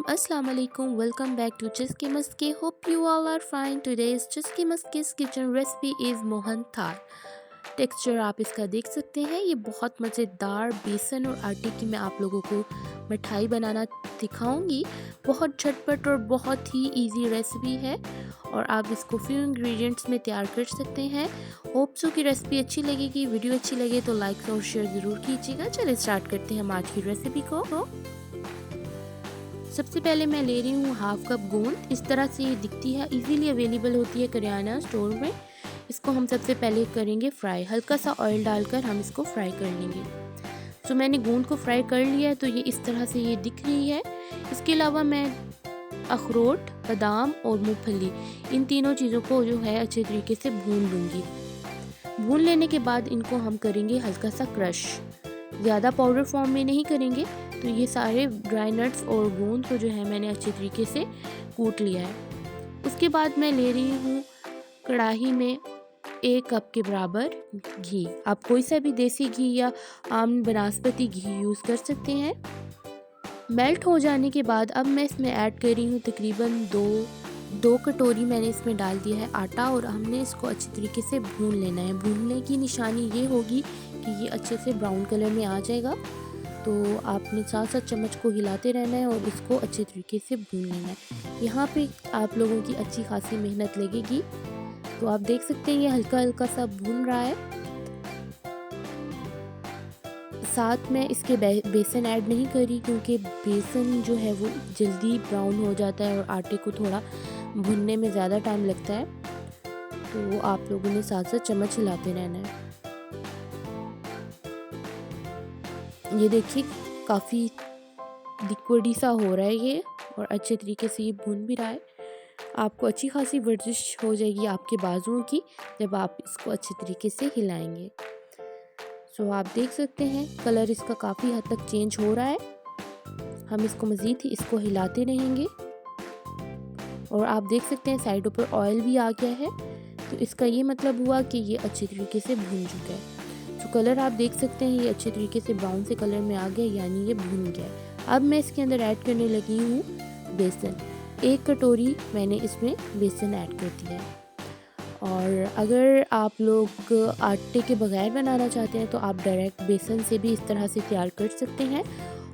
Assalamu alaikum. Welcome back to Chusky Muski. Hope you all are fine. Today's Chusky Muski's kitchen recipe is mohan thal. Texture आप इसका देख सकते हैं। ये बहुत मज़ेदार बेसन और आटे की मैं आप लोगों को मिठाई बनाना दिखाऊंगी। बहुत झटपट और बहुत ही इजी रेसिपी है और आप इसको फ्यू इंग्रेडिएंट्स में तैयार कर सकते हैं। होप सो की रेसिपी अच्छी लगेगी। वीडियो अच्छी लगे तो लाइक और शेयर ज़रूर कीजिएगा। चलिए स्टार्ट करते हैं हम आज की रेसिपी को। सबसे पहले मैं ले रही हूँ हाफ कप गोंद। इस तरह से ये दिखती है, इजीली अवेलेबल होती है करियाना स्टोर में। इसको हम सबसे पहले करेंगे फ्राई। हल्का सा ऑयल डालकर हम इसको फ्राई कर लेंगे। तो मैंने गोंद को फ्राई कर लिया है, तो ये इस तरह से ये दिख रही है। इसके अलावा मैं अखरोट, बादाम और मूंगफली, इन तीनों चीज़ों को जो है अच्छे तरीके से भून लूँगी। भून लेने के बाद इनको हम करेंगे हल्का सा क्रश, ज़्यादा पाउडर फॉर्म में नहीं करेंगे। तो ये सारे ड्राई नट्स और गोंद को जो है मैंने अच्छे तरीके से कूट लिया है। उसके बाद मैं ले रही हूँ कढ़ाई में 1 कप के बराबर घी। आप कोई सा भी देसी घी या आम बनास्पति घी यूज़ कर सकते हैं। मेल्ट हो जाने के बाद अब मैं इसमें ऐड कर रही हूँ तकरीबन दो कटोरी मैंने इसमें डाल दिया है आटा और हमने इसको अच्छी तरीके से भून लेना है। भूनने की निशानी ये होगी कि ये अच्छे से ब्राउन कलर में आ जाएगा। तो आपने साथ साथ चम्मच को हिलाते रहना है और इसको अच्छे तरीके से भून लेना है। यहाँ पे आप लोगों की अच्छी खासी मेहनत लगेगी। तो आप देख सकते हैं ये हल्का हल्का सा भून रहा है। साथ में इसके बेसन ऐड नहीं करी क्योंकि बेसन जो है वो जल्दी ब्राउन हो जाता है और आटे को थोड़ा भुनने में ज़्यादा टाइम लगता है। तो आप लोगों ने साथ साथ चम्मच हिलाते रहना है। ये देखिए काफ़ी लिक्विडी सा हो रहा है ये और अच्छे तरीके से ये भून भी रहा है। आपको अच्छी खासी वर्जिश हो जाएगी आपके बाजुओं की जब आप इसको अच्छे तरीके से हिलाएंगे। सो आप देख सकते हैं कलर इसका काफ़ी हद तक चेंज हो रहा है। हम इसको मज़ीद ही इसको हिलाते रहेंगे और आप देख सकते हैं साइडों पर ऑयल भी आ गया है। तो इसका ये मतलब हुआ कि ये अच्छे तरीके से भून चुका है। तो कलर आप देख सकते हैं ये अच्छे तरीके से ब्राउन से कलर में आ गया, यानी ये भून गया है। अब मैं इसके अंदर ऐड करने लगी हूँ बेसन। 1 कटोरी मैंने इसमें बेसन ऐड कर दिया है। और अगर आप लोग आटे के बगैर बनाना चाहते हैं तो आप डायरेक्ट बेसन से भी इस तरह से तैयार कर सकते हैं।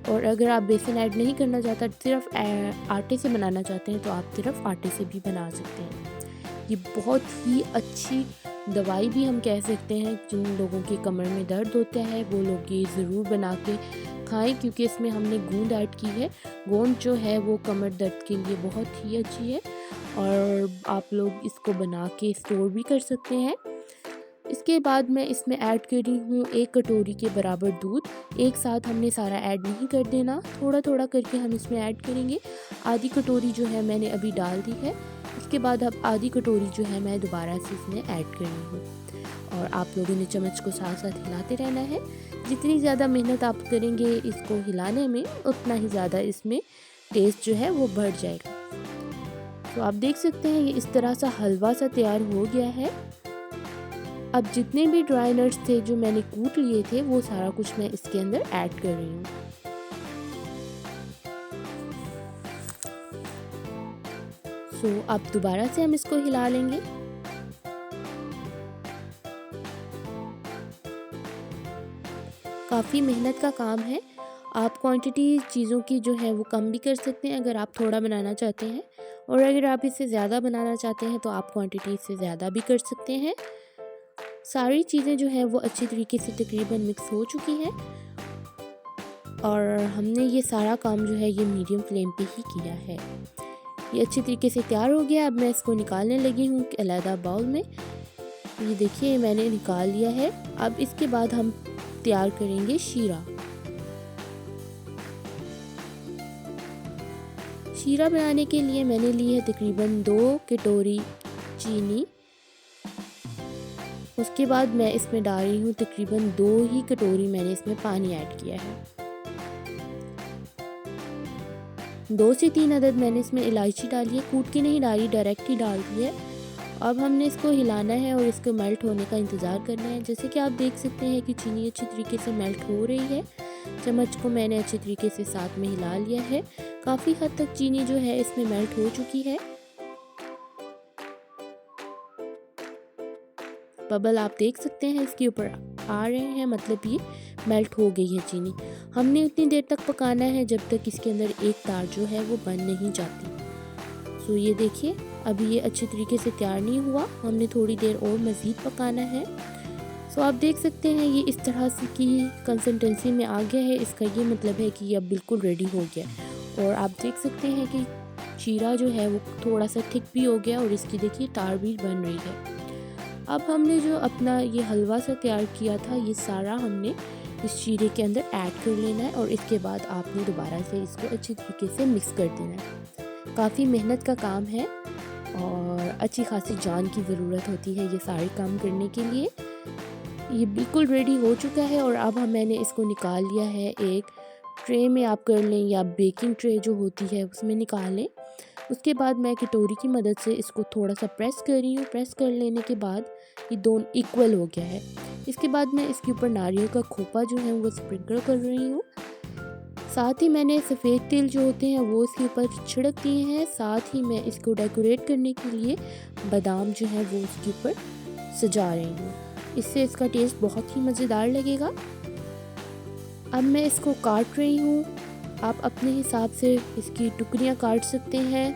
और अगर आप बेसन ऐड नहीं करना चाहते, सिर्फ आटे से बनाना चाहते हैं तो आप सिर्फ आटे से भी बना सकते हैं। ये बहुत ही अच्छी दवाई भी हम कह सकते हैं। जिन लोगों के कमर में दर्द होता है वो लोग ये ज़रूर बना के खाएं क्योंकि इसमें हमने गोंद ऐड की है। गोंद जो है वो कमर दर्द के लिए बहुत ही अच्छी है और आप लोग इसको बना के स्टोर भी कर सकते हैं। इसके बाद मैं इसमें ऐड कर रही हूँ 1 कटोरी के बराबर दूध। एक साथ हमने सारा ऐड नहीं कर देना, थोड़ा थोड़ा करके हम इसमें ऐड करेंगे। आधी कटोरी जो है मैंने अभी डाल दी है। इसके बाद अब आधी कटोरी जो है मैं दोबारा से इसमें ऐड कर रही हूँ और आप लोगों ने चम्मच को साथ साथ हिलाते रहना है। जितनी ज़्यादा मेहनत आप करेंगे इसको हिलाने में उतना ही ज़्यादा इसमें टेस्ट जो है वो बढ़ जाएगा। तो आप देख सकते हैं ये इस तरह सा हलवा सा तैयार हो गया है। अब जितने भी ड्राई नट्स थे जो मैंने कूट लिए थे वो सारा कुछ मैं इसके अंदर ऐड कर रही हूँ। सो अब दोबारा से हम इसको हिला लेंगे। काफ़ी मेहनत का काम है। आप क्वांटिटी चीज़ों की जो है वो कम भी कर सकते हैं अगर आप थोड़ा बनाना चाहते हैं, और अगर आप इससे ज़्यादा बनाना चाहते हैं तो आप क्वांटिटी इससे ज़्यादा भी कर सकते हैं। सारी चीज़ें जो है वो अच्छी तरीके से तकरीबन मिक्स हो चुकी हैं और हमने ये सारा काम जो है ये मीडियम फ्लेम पे ही किया है। ये अच्छी तरीके से तैयार हो गया। अब मैं इसको निकालने लगी हूँ अलहदा बाउल में। ये देखिए मैंने निकाल लिया है। अब इसके बाद हम तैयार करेंगे शीरा। शीरा बनाने के लिए मैंने ली है तकरीबन 2 कटोरी चीनी। उसके बाद मैं इसमें डाल रही हूँ तकरीबन 2 ही कटोरी मैंने इसमें पानी ऐड किया है। 2 से 3 अदद मैंने इसमें इलायची डाली है, कूट के नहीं डाली, डायरेक्ट ही डाल दी है। अब हमने इसको हिलाना है और इसको मेल्ट होने का इंतज़ार करना है। जैसे कि आप देख सकते हैं कि चीनी अच्छी तरीके से मेल्ट हो रही है। चम्मच को मैंने अच्छे तरीके से साथ में हिला लिया है। काफ़ी हद तक चीनी जो है इसमें मेल्ट हो चुकी है। बबल आप देख सकते हैं इसके ऊपर आ रहे हैं, मतलब ये मेल्ट हो गई है चीनी। हमने उतनी देर तक पकाना है जब तक इसके अंदर एक तार जो है वो बन नहीं जाती। तो ये देखिए अभी ये अच्छे तरीके से तैयार नहीं हुआ, हमने थोड़ी देर और मज़ीद पकाना है। सो आप देख सकते हैं ये इस तरह से की कंसिस्टेंसी में आ गया है, इसका ये मतलब है कि ये अब बिल्कुल रेडी हो गया। और आप देख सकते हैं कि शीरा जो है वो थोड़ा सा थिक भी हो गया और इसकी देखिए तार भी बन रही है। अब हमने जो अपना ये हलवा सा तैयार किया था ये सारा हमने इस शीरे के अंदर ऐड कर लेना है और इसके बाद आपने दोबारा से इसको अच्छी तरीके से मिक्स कर देना है। काफ़ी मेहनत का काम है और अच्छी खासी जान की ज़रूरत होती है ये सारे काम करने के लिए। ये बिल्कुल रेडी हो चुका है और अब मैंने इसको निकाल लिया है। एक ट्रे में आप कर लें या बेकिंग ट्रे जो होती है उसमें निकाल लें। उसके बाद मैं कटोरी की मदद से इसको थोड़ा सा प्रेस कर रही हूँ। प्रेस कर लेने के बाद ये दोनों इक्वल हो गया है। इसके बाद मैं इसके ऊपर नारियल का खोपा जो है वो स्प्रिंकल कर रही हूँ। साथ ही मैंने सफ़ेद तिल जो होते हैं वो इसके ऊपर छिड़क दिए हैं। साथ ही मैं इसको डेकोरेट करने के लिए बादाम जो है वो इसके ऊपर सजा रही हूँ। इससे इसका टेस्ट बहुत ही मज़ेदार लगेगा। अब मैं इसको काट रही हूँ। आप अपने हिसाब से इसकी टुकड़ियाँ काट सकते हैं।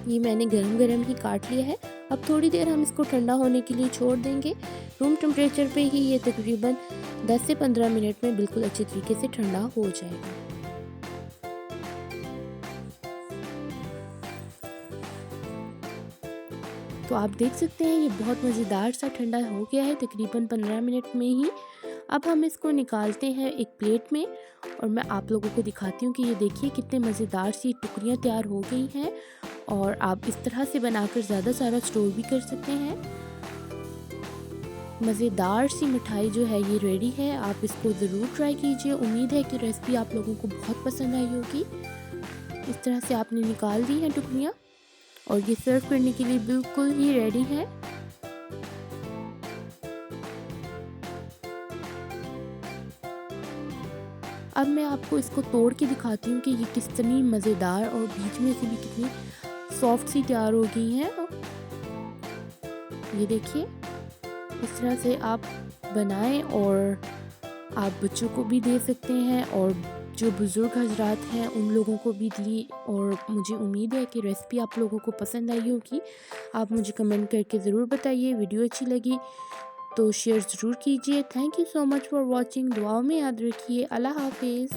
ये मैंने गरम गरम ही काट लिया है। अब थोड़ी देर हम इसको ठंडा होने के लिए छोड़ देंगे। रूम टेम्परेचर पे ही ये तकरीबन 10 से 15 मिनट में बिल्कुल अच्छे तरीके से ठंडा हो जाएगा। तो आप देख सकते हैं ये बहुत मज़ेदार सा ठंडा हो गया है तकरीबन 15 मिनट में ही। अब हम इसको निकालते हैं एक प्लेट में और मैं आप लोगों को दिखाती हूँ कि ये देखिए कितने मज़ेदार सी टुकड़ियाँ तैयार हो गई हैं और आप इस तरह से बनाकर ज़्यादा सारा स्टोर भी कर सकते हैं। मज़ेदार सी मिठाई जो है ये रेडी है। आप इसको ज़रूर ट्राई कीजिए। उम्मीद है कि रेसिपी आप लोगों को बहुत पसंद आई होगी। इस तरह से आपने निकाल दी हैं टुकड़ियाँ और ये सर्व करने के लिए बिल्कुल ही रेडी है। अब मैं आपको इसको तोड़ के दिखाती हूँ कि ये कितनी मज़ेदार और बीच में से भी कितनी सॉफ्ट सी तैयार हो गई हैं। ये देखिए इस तरह से आप बनाएं और आप बच्चों को भी दे सकते हैं और जो बुज़ुर्ग हजरात हैं उन लोगों को भी दी। और मुझे उम्मीद है कि रेसिपी आप लोगों को पसंद आई होगी। आप मुझे कमेंट करके ज़रूर बताइए। वीडियो अच्छी लगी तो शेयर ज़रूर कीजिए। Thank you so much for watching. दुआओं में याद रखिए। अल्लाह हाफिज़।